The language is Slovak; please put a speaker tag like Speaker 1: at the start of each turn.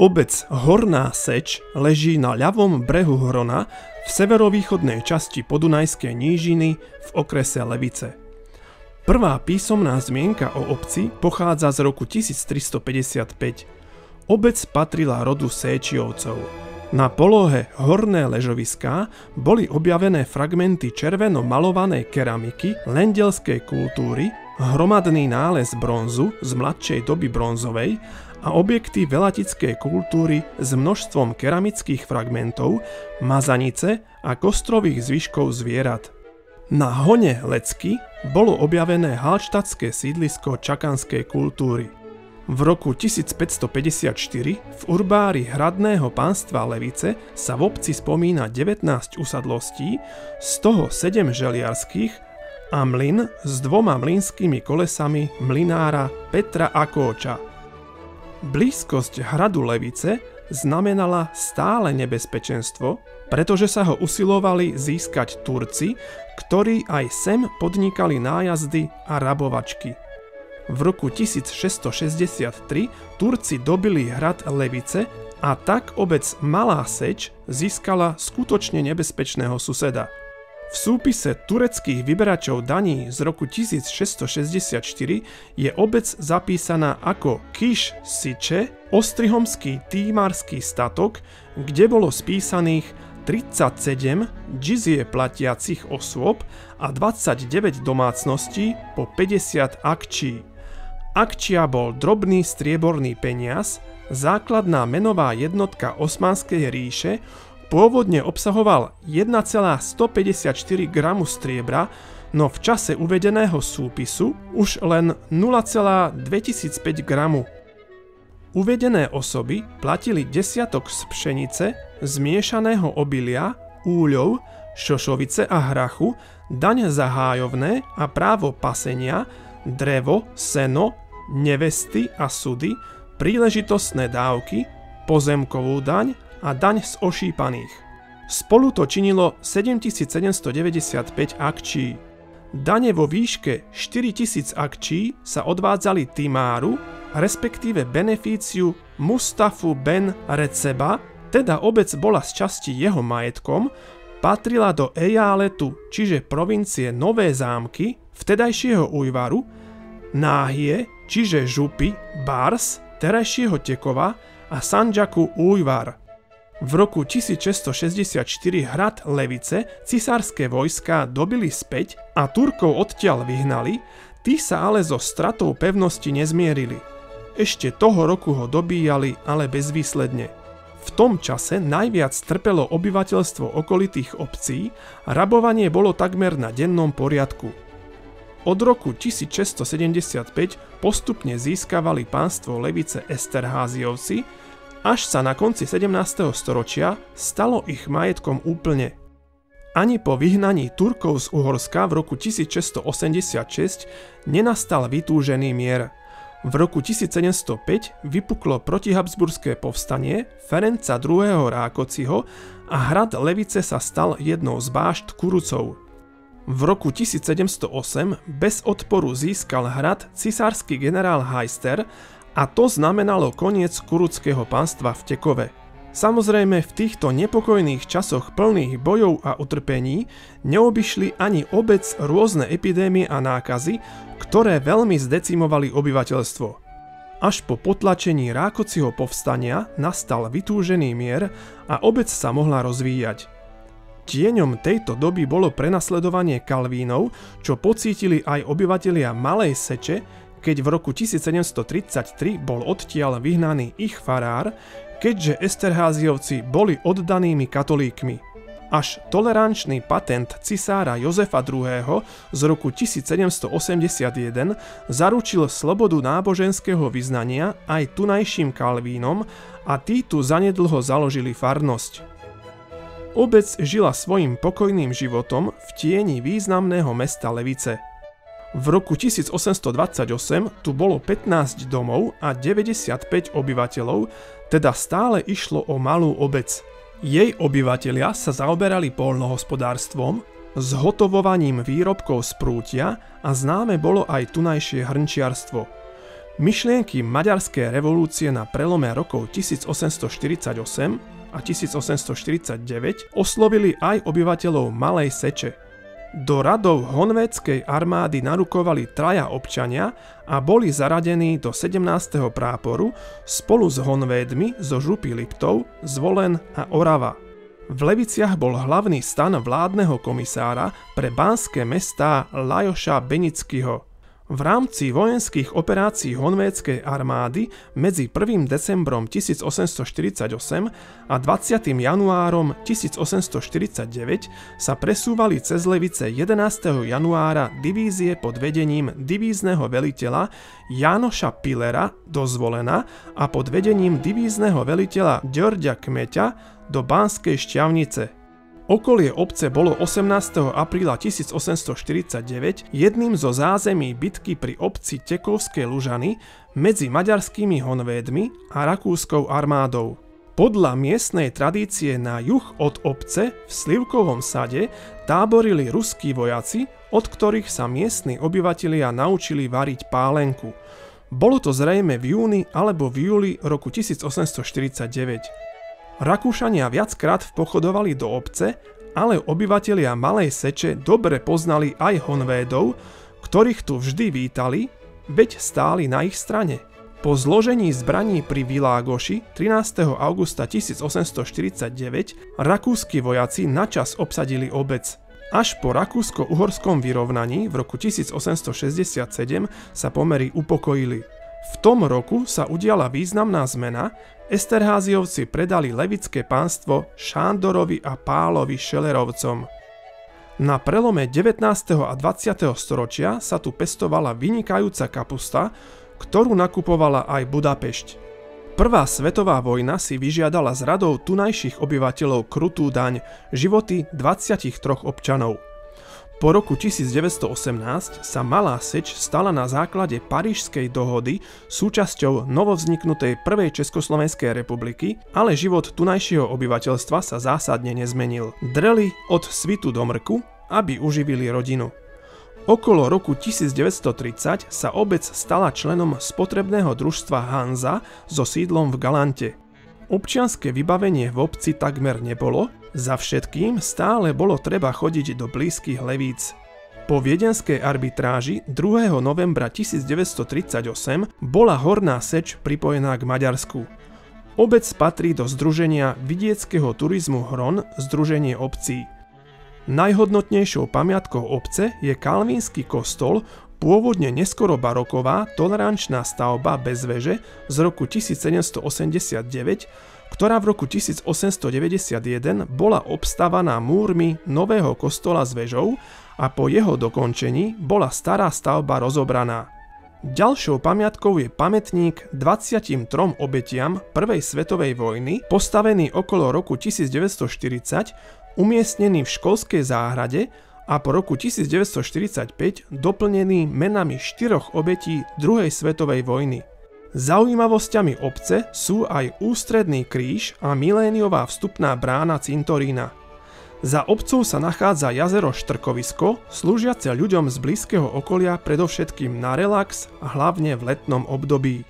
Speaker 1: Obec Horná Seč leží na ľavom brehu Hrona v severovýchodnej časti Podunajskej nížiny v okrese Levice. Prvá písomná zmienka o obci pochádza z roku 1355. Obec patrila rodu Séčiovcov. Na polohe horné ležoviská boli objavené fragmenty červeno malovanej keramiky lendelskej kultúry, hromadný nález bronzu z mladšej doby bronzovej a objekty velatickej kultúry s množstvom keramických fragmentov, mazanice a kostrových zvyškov zvierat. Na hone Lecky bolo objavené halštatské sídlisko čakanskej kultúry. V roku 1554 v urbári hradného pánstva Levice sa v obci spomína 19 usadlostí, z toho 7 želiarských a mlyn s 2 mlynskými kolesami mlynára Petra Akóča. Blízkosť hradu Levice znamenala stále nebezpečenstvo, pretože sa ho usilovali získať Turci, ktorí aj sem podnikali nájazdy a rabovačky. V roku 1663 Turci dobili hrad Levice a tak obec Malá Seč získala skutočne nebezpečného suseda. V súpise tureckých vyberačov daní z roku 1664 je obec zapísaná ako Kiš Siče, ostrihomský týmarský statok, kde bolo spísaných 37 džizie platiacich osôb a 29 domácností po 50 akčí. Akčia bol drobný strieborný peniaz, základná menová jednotka Osmanskej ríše, pôvodne obsahoval 1,154 gramu striebra, no v čase uvedeného súpisu už len 0,2005 gramu. Uvedené osoby platili desiatok z pšenice, zmiešaného obilia, úľov, šošovice a hrachu, daň za hájovné a právo pasenia, drevo, seno, nevesty a sudy, príležitostné dávky, pozemkovú daň a daň z ošípaných. Spolu to činilo 7795 akčí. Dane vo výške 4000 akčí sa odvádzali Timáru, respektíve benefíciu Mustafu ben Receba, teda obec bola z časti jeho majetkom, patrila do ejáletu, čiže provincie Nové Zámky, vtedajšieho Ujvaru, Náhie, čiže župy Bars, terajšieho Tekova a Sandžaku Ujvar. V roku 1664 hrad Levice cisárske vojská dobili späť a Turkov odtiaľ vyhnali, tí sa ale so stratou pevnosti nezmierili. Ešte toho roku ho dobíjali, ale bezvýsledne. V tom čase najviac trpelo obyvateľstvo okolitých obcí a rabovanie bolo takmer na dennom poriadku. Od roku 1675 postupne získavali pánstvo Levice Esterházyovci, až sa na konci 17. storočia stalo ich majetkom úplne. Ani po vyhnaní Turkov z Uhorska v roku 1686 nenastal vytúžený mier. V roku 1705 vypuklo protihabsburské povstanie Ferenca II. Rákociho a hrad Levice sa stal jednou z bášt Kurucov. V roku 1708 bez odporu získal hrad cisársky generál Heister a to znamenalo koniec kuruckého pánstva v Tekove. Samozrejme, v týchto nepokojných časoch plných bojov a utrpení neobyšli ani obec rôzne epidémie a nákazy, ktoré veľmi zdecimovali obyvateľstvo. Až po potlačení Rákociho povstania nastal vytúžený mier a obec sa mohla rozvíjať. Tieňom tejto doby bolo prenasledovanie Kalvínov, čo pocítili aj obyvatelia Malej Seče, keď v roku 1733 bol odtiaľ vyhnaný ich farár, keďže Esterházyovci boli oddanými katolíkmi. Až tolerančný patent cisára Jozefa II. Z roku 1781 zaručil slobodu náboženského vyznania aj tunajším Kalvínom a tí tu zanedlho založili farnosť. Obec žila svojim pokojným životom v tieni významného mesta Levice. V roku 1828 tu bolo 15 domov a 95 obyvateľov, teda stále išlo o malú obec. Jej obyvatelia sa zaoberali poľnohospodárstvom, zhotovovaním výrobkov z prútia a známe bolo aj tunajšie hrnčiarstvo. Myšlienky maďarskej revolúcie na prelome rokov 1848 a 1849 oslovili aj obyvateľov Malej Seče. Do radov honvédskej armády narukovali traja občania a boli zaradení do 17. práporu spolu s honvédmi zo župy Liptov, Zvolen a Orava. V Leviciach bol hlavný stan vládneho komisára pre banské mestá Lajoša Benického. V rámci vojenských operácií honvédskej armády medzi 1. decembrom 1848 a 20. januárom 1849 sa presúvali cez Levice 11. januára divízie pod vedením divízneho veliteľa Jánoša Pillera do Zvolena a pod vedením divízneho veliteľa Ďorďa Kmeťa do Banskej Štiavnice. Okolie obce bolo 18. apríla 1849 jedným zo zázemí bitky pri obci Tekovské Lužany medzi maďarskými honvédmi a rakúskou armádou. Podľa miestnej tradície na juh od obce v Slivkovom sade táborili ruskí vojaci, od ktorých sa miestni obyvatelia naučili variť pálenku. Bolo to zrejme v júni alebo v júli roku 1849. Rakúšania viackrát vpochodovali do obce, ale obyvatelia Malej Seče dobre poznali aj honvédov, ktorých tu vždy vítali, veď stáli na ich strane. Po zložení zbraní pri Világoši 13. augusta 1849 rakúski vojaci načas obsadili obec. Až po rakúsko-uhorskom vyrovnaní v roku 1867 sa pomery upokojili. V tom roku sa udiala významná zmena, Esterházyovci predali levické pánstvo Šándorovi a Pálovi Šelerovcom. Na prelome 19. a 20. storočia sa tu pestovala vynikajúca kapusta, ktorú nakupovala aj Budapešť. Prvá svetová vojna si vyžiadala z radov tunajších obyvateľov krutú daň, životy 23 občanov. Po roku 1918 sa Malá Seč stala na základe Parížskej dohody súčasťou novovzniknutej prvej Československej republiky, ale život tunajšieho obyvateľstva sa zásadne nezmenil. Dreli od svitu do mrku, aby uživili rodinu. Okolo roku 1930 sa obec stala členom spotrebného družstva Hanza so sídlom v Galante. Občianske vybavenie v obci takmer nebolo, za všetkým stále bolo treba chodiť do blízkych Levíc. Po viedenskej arbitráži 2. novembra 1938 bola Horná Seč pripojená k Maďarsku. Obec patrí do združenia vidieckého turizmu Hron, združenie obcí. Najhodnotnejšou pamiatkou obce je kalvínsky kostol, pôvodne neskoro baroková tolerančná stavba bez veže z roku 1789, ktorá v roku 1891 bola obstavaná múrmi nového kostola s vežou a po jeho dokončení bola stará stavba rozobraná. Ďalšou pamiatkou je pamätník 23 obetiam Prvej svetovej vojny, postavený okolo roku 1940, umiestnený v školskej záhrade a po roku 1945 doplnený menami 4 obetí druhej svetovej vojny. Zaujímavosťami obce sú aj ústredný kríž a miléniová vstupná brána cintorína. Za obcou sa nachádza jazero Štrkovisko, slúžiace ľuďom z blízkeho okolia predovšetkým na relax a hlavne v letnom období.